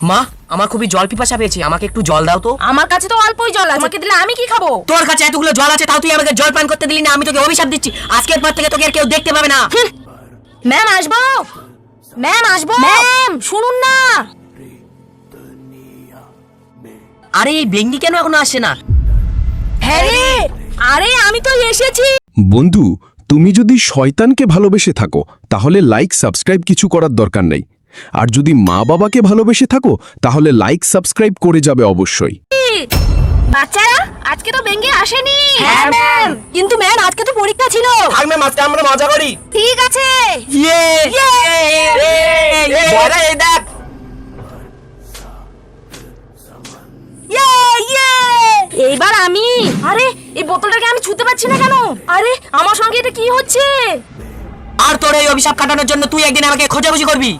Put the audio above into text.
মা, আমার খুবই জল পিপাসা পেয়েছে, আমাকে একটু জল দাও তো। আমার কাছে তো অল্পই জল আছে, আমাকে দিলে আমি কি খাবো? তোর কাছে এতগুলো জল আছে, তাও তুই আমাকে জল পান করতে দিলি না। আমি তোকে অভিশাপ দিচ্ছি, আজকের পর থেকে তোকে আর কেউ দেখতে পাবে না। ম্যাম আসবো, ম্যাম আসবো, ম্যাম শুনুন না। আরে এই বেঙ্গি কেন এখনো আসছে না? হ্যাঁ রে, আরে আমি তো এসেছি। বন্ধু, তুমি যদি শয়তানকে ভালোবেসে থাকো তাহলে লাইক সাবস্ক্রাইব কিছু করার দরকার নেই। আর যদি মা বাবাকে ভালোবেসে থাকো তাহলে লাইক সাবস্ক্রাইব করে যাবে অবশ্যই। বাচ্চারা, আজকে তো বেঙ্গে আসেনি। হ্যাঁ ম্যাম, কিন্তু ম্যাম আজকে তো পরীক্ষা ছিল। আর ম্যাম, আজকে আমরা মজা করি। ঠিক আছে। ইয়ে বড়া, এই দেখ। এইবার আমি। আরে এই বোতলটাকে আমি ছুঁতে পারছি না কেন? আরে আমার সঙ্গে এটা কি হচ্ছে? আর তোর এই অভিশাপ কাটানোর জন্য তুই একদিন আমাকে খোঁজাখুঁজি করবি।